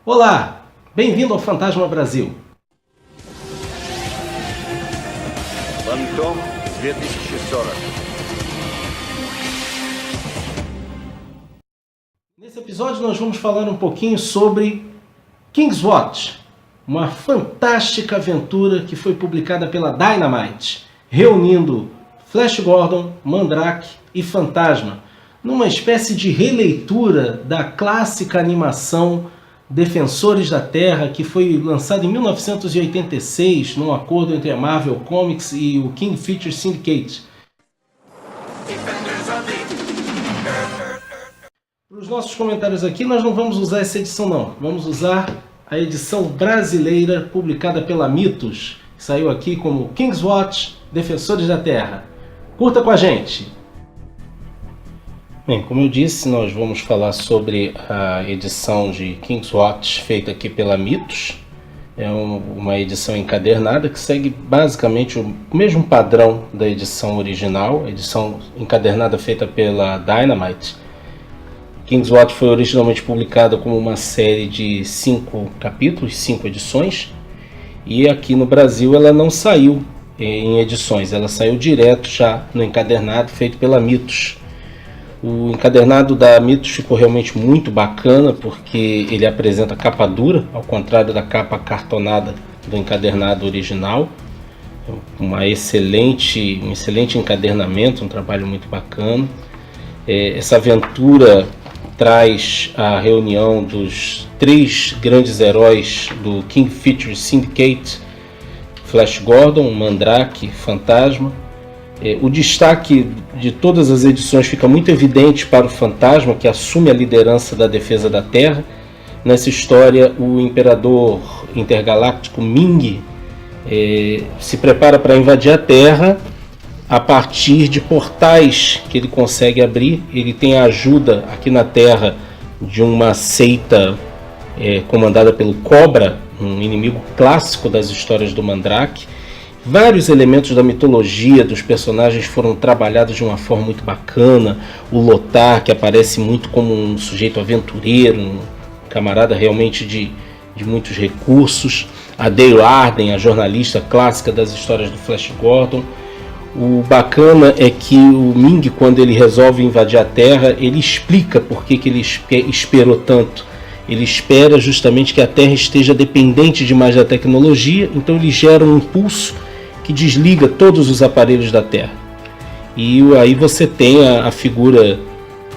Olá, bem-vindo ao Fantasma Brasil. Фантом 2040. Nesse episódio nós vamos falar um pouquinho sobre King's Watch, uma fantástica aventura que foi publicada pela Dynamite, reunindo Flash Gordon, Mandrake e Fantasma, numa espécie de releitura da clássica animação Defensores da Terra, que foi lançada em 1986, num acordo entre a Marvel Comics e o King Features Syndicate. Para os nossos comentários aqui, nós não vamos usar essa edição não, vamos usar a edição brasileira publicada pela Mitos, que saiu aqui como King's Watch, Defensores da Terra. Curta com a gente! Bem, como eu disse, nós vamos falar sobre a edição de King's Watch feita aqui pela Mitos. É uma edição encadernada que segue basicamente o mesmo padrão da edição original, a edição encadernada feita pela Dynamite. King's Watch foi originalmente publicada como uma série de 5 capítulos, 5 edições, e aqui no Brasil ela não saiu em edições, ela saiu direto já no encadernado feito pela Mitos. O encadernado da Mitos ficou realmente muito bacana porque ele apresenta capa dura, ao contrário da capa cartonada do encadernado original. Um excelente encadernamento, um trabalho muito bacana. Essa aventura traz a reunião dos 3 grandes heróis do King Features Syndicate: Flash Gordon, Mandrake, Fantasma. O destaque de todas as edições fica muito evidente para o Fantasma, que assume a liderança da defesa da Terra. Nessa história, o Imperador Intergaláctico Ming se prepara para invadir a Terra a partir de portais que ele consegue abrir. Ele tem a ajuda aqui na Terra de uma seita comandada pelo Cobra, um inimigo clássico das histórias do Mandrake. Vários elementos da mitologia dos personagens foram trabalhados de uma forma muito bacana. O Lothar, que aparece muito como um sujeito aventureiro, um camarada realmente de muitos recursos. A Dale Arden, a jornalista clássica das histórias do Flash Gordon. O bacana é que o Ming, quando ele resolve invadir a Terra, ele explica por que ele esperou tanto. Ele espera justamente que a Terra esteja dependente demais da tecnologia, então ele gera um impulso que desliga todos os aparelhos da Terra. E aí você tem a figura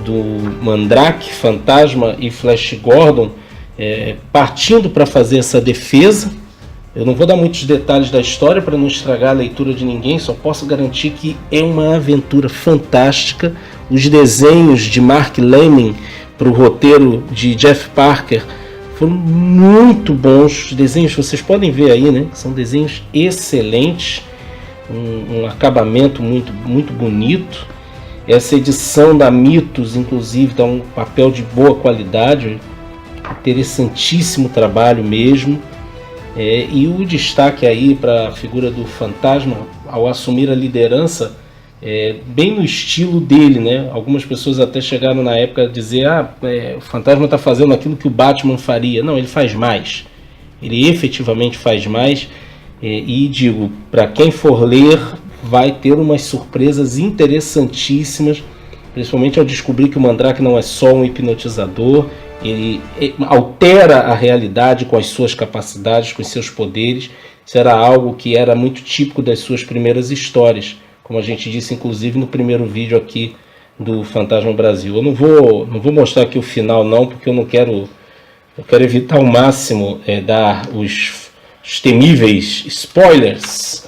do Mandrake, Fantasma e Flash Gordon partindo para fazer essa defesa. Eu não vou dar muitos detalhes da história para não estragar a leitura de ninguém, só posso garantir que é uma aventura fantástica. Os desenhos de Mark Leming para o roteiro de Jeff Parker foram muito bons. Os desenhos vocês podem ver aí, né? São desenhos excelentes, um acabamento muito, muito bonito. Essa edição da Mitos, inclusive, dá um papel de boa qualidade, interessantíssimo trabalho mesmo. E o destaque aí para a figura do Fantasma ao assumir a liderança, bem no estilo dele, né? Algumas pessoas até chegaram na época a dizer: o Fantasma está fazendo aquilo que o Batman faria. Não, ele faz mais. Ele efetivamente faz mais. E digo, para quem for ler, vai ter umas surpresas interessantíssimas, principalmente ao descobrir que o Mandrake não é só um hipnotizador. Ele altera a realidade com as suas capacidades, com os seus poderes. Isso era algo que era muito típico das suas primeiras histórias, como a gente disse inclusive no primeiro vídeo aqui do Fantasma Brasil. Eu não vou mostrar aqui o final não, porque eu quero evitar ao máximo dar os temíveis spoilers,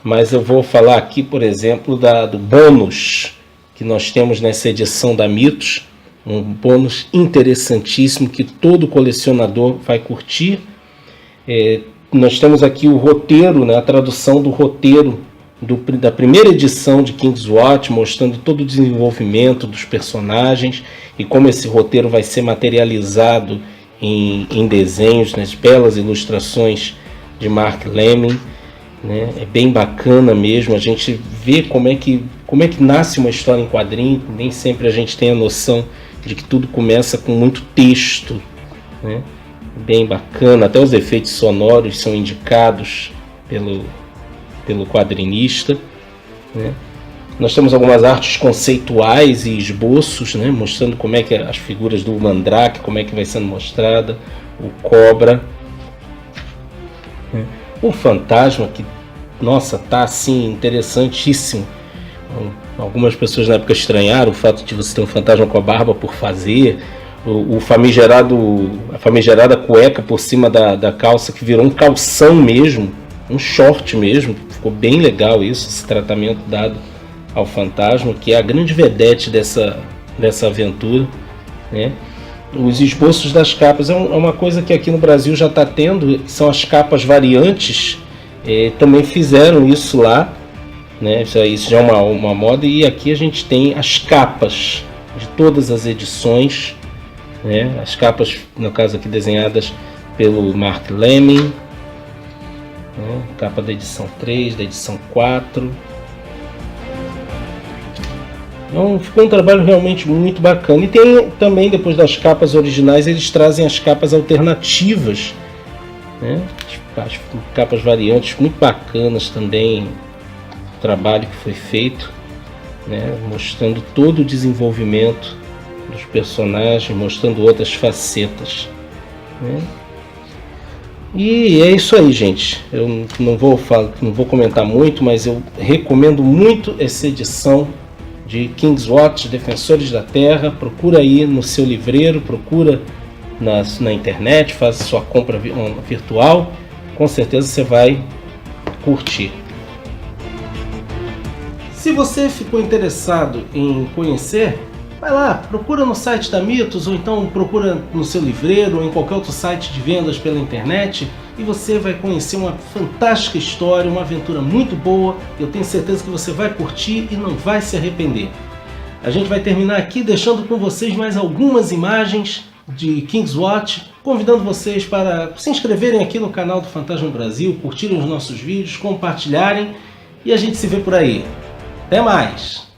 mas eu vou falar aqui, por exemplo, do bônus que nós temos nessa edição da Mitos, um bônus interessantíssimo que todo colecionador vai curtir. Nós temos aqui o roteiro, né, a tradução do roteiro da primeira edição de King's Watch, mostrando todo o desenvolvimento dos personagens e como esse roteiro vai ser materializado em desenhos, nas belas ilustrações de Mark Leming, né? É bem bacana mesmo, a gente vê como é que nasce uma história em quadrinho. Nem sempre a gente tem a noção de que tudo começa com muito texto, né? bem bacana, até os efeitos sonoros são indicados pelo quadrinista, né? Nós temos algumas artes conceituais e esboços, né, mostrando como é que as figuras do Mandrake, como é que vai sendo mostrada, o Cobra, o Fantasma, que, nossa, tá assim interessantíssimo. Algumas pessoas na época estranharam o fato de você ter um fantasma com a barba por fazer, a famigerada cueca por cima da calça, que virou um calção mesmo, um short mesmo. Ficou bem legal isso, esse tratamento dado ao fantasma, que é a grande vedete dessa aventura, né? Os esboços das capas é uma coisa que aqui no Brasil já está tendo, são as capas variantes, também fizeram isso lá, né? Isso já é uma moda, e aqui a gente tem as capas de todas as edições, né? As capas, no caso aqui, desenhadas pelo Mark Lemming, né? Capa da edição 3, da edição 4. Então, ficou um trabalho realmente muito bacana. E tem também, depois das capas originais, eles trazem as capas alternativas, né? As capas variantes muito bacanas também, o trabalho que foi feito, né? Mostrando todo o desenvolvimento dos personagens, mostrando outras facetas, né? E é isso aí, gente. Eu não vou comentar muito, mas eu recomendo muito essa edição de Kingswatch, Defensores da Terra. Procura aí no seu livreiro, procura na internet, faça sua compra virtual, com certeza você vai curtir. Se você ficou interessado em conhecer, vai lá, procura no site da Mitos, ou então procura no seu livreiro ou em qualquer outro site de vendas pela internet, e você vai conhecer uma fantástica história, uma aventura muito boa. Eu tenho certeza que você vai curtir e não vai se arrepender. A gente vai terminar aqui deixando com vocês mais algumas imagens de Kingswatch, convidando vocês para se inscreverem aqui no canal do Fantasma Brasil, curtirem os nossos vídeos, compartilharem, e a gente se vê por aí. Até mais!